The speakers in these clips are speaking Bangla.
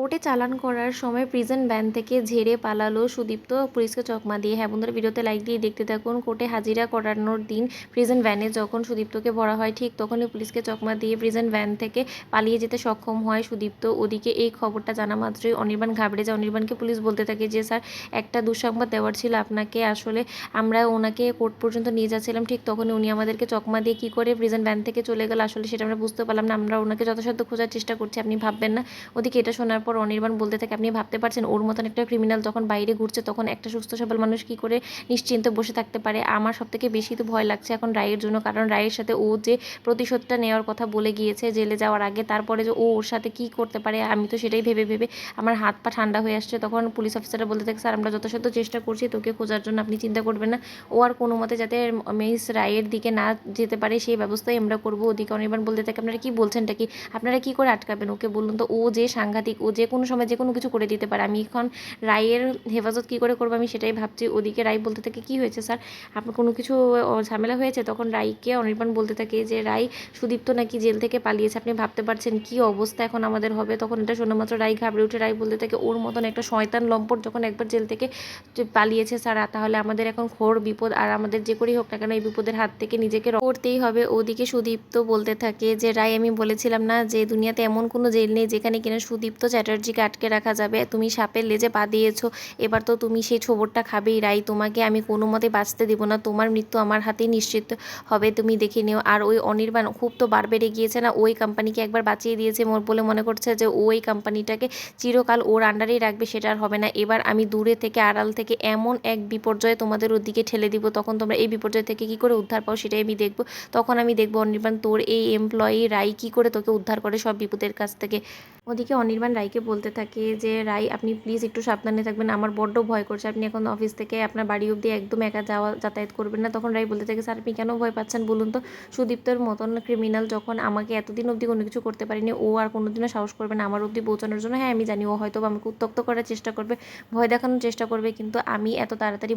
কোর্টে চালান করার সময় প্রিজন ভ্যান থেকে ঝেড়ে পালালো সুদীপ্ত পুলিশকে চকমা দিয়ে। হ্যাঁ বন্ধুরা, ভিডিওতে লাইক দিয়ে দেখতে থাকুন। কোর্টে হাজিরা করানোর দিন প্রিজন ভ্যানে যখন সুদীপ্তকে ভরা হয়, ঠিক তখনই পুলিশকে চকমা দিয়ে প্রিজন ভ্যান থেকে পালিয়ে যেতে সক্ষম হয় সুদীপ্ত। ওদিকে এই খবরটা জানা মাত্রই অনির্বাণ ঘাবড়ে যায়। অনির্বাণকে পুলিশ বলতে থাকে যে স্যার, একটা দুঃসংবাদ দেওয়ার ছিল আপনাকে। আসলে আমরা ওনাকে কোর্ট পর্যন্ত নিয়ে যাচ্ছিলাম, ঠিক তখনই উনি আমাদেরকে চকমা দিয়ে কী করে প্রিজন ভ্যান থেকে চলে গেল, আসলে সেটা আমরা বুঝতে পারলাম না। আমরা ওনাকে যথাসাধ্য খোঁজার চেষ্টা করছি, আপনি ভাববেন না। ওদিকে এটা শোনার পর অনির্বাণ বলতে থাকে, আপনি ভাবতে পারছেন ওর মতন একটা ক্রিমিনাল যখন বাইরে ঘুরছে, তখন একটা সুস্থ সবল মানুষ কী করে নিশ্চিন্তে বসে থাকতে পারে? আমার সবথেকে বেশি তো ভয় লাগছে এখন রায়ের জন্য, কারণ রায়ের সাথে ও যে প্রতিশোধটা নেওয়ার কথা বলে গিয়েছে জেলে যাওয়ার আগে, তারপরে যে ও ওর সাথে কী করতে পারে, আমি তো সেটাই ভেবে ভেবে আমার হাত পা ঠান্ডা হয়ে আসছে। তখন পুলিশ অফিসাররা বলতে থাকে, স্যার আমরা যথাসাধ্য চেষ্টা করছি তোকে খোঁজার জন্য, আপনি চিন্তা করবেন না। ও আর কোনো মতে যাতে মিস রায়ের দিকে না যেতে পারে সেই ব্যবস্থাই আমরা করবো। ওদিকে অনির্বাণ বলতে থাকে, আপনারা কি বলছেনটা কি? আপনারা কি করে আটকাবেন ওকে বলুন তো? ও যে সাংঘাতিক, ও যে কোনো সময় যে কোনো কিছু করে দিতে পারে। আমি এখন রায়ের হেফাজত কী করে করবো আমি সেটাই ভাবছি। ওদিকে রায় বলতে থাকে, কী হয়েছে স্যার, আপনার কোনো কিছু ঝামেলা হয়েছে? তখন রায়কে অনির্বাণ বলতে থাকে যে রায়, সুদীপ্ত নাকি জেল থেকে পালিয়েছে, আপনি ভাবতে পারছেন কী অবস্থা এখন আমাদের হবে? তখন এটা শোনা মাত্র রায় ঘাবড়ে উঠে। রায় বলতে থাকে, ওর মতন একটা শয়তান লম্পট যখন একবার জেল থেকে পালিয়েছে স্যার, তাহলে আমাদের এখন ঘোর বিপদ, আর আমাদের যে করেই হোক না কেন এই বিপদের হাত থেকে নিজেকে করতেই হবে। ওদিকে সুদীপ্ত বলতে থাকে যে রায়, আমি বলেছিলাম না যে দুনিয়াতে এমন কোনো জেল নেই যেখানে কিনা সুদীপ্ত চ্যাটার্জিকে আটকে রাখা যাবে? তুমি সাপের লেজে পা দিয়েছো, এবার তো তুমি সেই ছোবরটা খাবেই। রাই, তোমাকে আমি কোনো মতে বাঁচতে দেবো না, তোমার মৃত্যু আমার হাতেই নিশ্চিত হবে, তুমি দেখে নিও। আর ওই অনির্বাণ খুব তো বার বেড়ে গিয়েছে না, ওই কোম্পানিকে একবার বাঁচিয়ে দিয়েছে বলে মনে করছে যে ওই কোম্পানিটাকে চিরকাল ওর আন্ডারেই রাখবে, সেটা আর হবে না। এবার আমি দূরে থেকে আড়াল থেকে এমন এক বিপর্যয়ে তোমাদের ওদিকে ঠেলে দিব, তখন তোমরা এই বিপর্যয় থেকে কী করে উদ্ধার পাও সেটাই আমি দেখব। তখন আমি দেখবো অনির্বাণ, তোর এই এমপ্লয়ি রাই কী করে তোকে উদ্ধার করে সব বিপদের কাছ থেকে। ওদিকে অনির্বাণ রায়কে বলতে থাকে যে রাই, আপনি প্লিজ একটু সাবধানে থাকবেন, আমার বড্ড ভয় করছে। আপনি এখন অফিস থেকে আপনার বাড়ি অবধি একদম একা যাতায়াত করবেন না। তখন রাই বলতে থাকে, স্যার আপনি কেন ভয় পাচ্ছেন বলুন তো? সুদীপ্তর মতন ক্রিমিনাল যখন আমাকে এতদিন অবধি কোনো কিছু করতে পারিনি, ও আর কোনোদিনও সাহস করবে না আমার অবধি পৌঁছানোর জন্য। হ্যাঁ আমি জানি ও হয়তো আমাকে উত্ত্যক্ত করার চেষ্টা করবে, ভয় দেখানোর চেষ্টা করবে, কিন্তু আমি এত তাড়াতাড়ি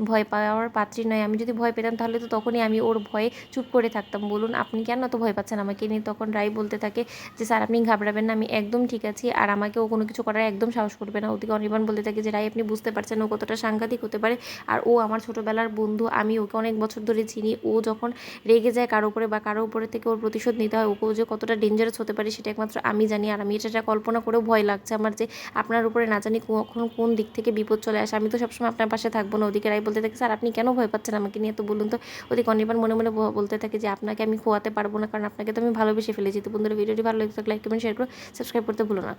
ভয় পাওয়ার পাত্রী নয়। আমি যদি ভয় পেতাম তাহলে তো তখনই আমি ওর ভয়ে চুপ করে থাকতাম। বলুন আপনি কেন এত ভয় পাচ্ছেন আমাকে নিয়ে? তখন রাই বলতে থাকে যে স্যার আপনি ঘাবড়াবেন না, আমি একদম ঠিক আছি, আর আমাকে ও কোনো কিছু করার একদম সাহস করবে না। ওদিকে অনির্বাণ বলতে থাকে যে রাই, আপনি বুঝতে পারছেন ও কতটা সাংঘাতিক হতে পারে, আর ও আমার ছোটোবেলার বন্ধু, আমি ওকে অনেক বছর ধরে চিনি। ও যখন রেগে যায় কারো উপরে বা কারো উপরে থেকে ওর প্রতিশোধ নিতে হয়, ওকে যে কতটা ডেঞ্জারাস হতে পারে সেটা একমাত্র আমি জানি। আর আমি এটা কল্পনা করেও ভয় লাগছে আমার যে আপনার উপরে না জানি কখন কোন দিক থেকে বিপদ চলে আসে। আমি তো সবসময় আপনার পাশে থাকবো না। ওদিকে রাই বলতে থাকে, স্যার আপনি কেন ভয় পাচ্ছেন আমাকে নিয়ে তো বলুন তো? ওদিকে অনির্বাণ মনে মনে বলতে থাকে যে আপনাকে আমি খোয়াতে পারবো না, কারণ আপনাকে তো আমি ভালোবেসে ফেলেছি। তো বন্ধুরা, ভিডিওটি ভালো লাগলে লাইক কমেন্ট শেয়ার করো, সাবস্ক্রাইব করতে ভুলো না।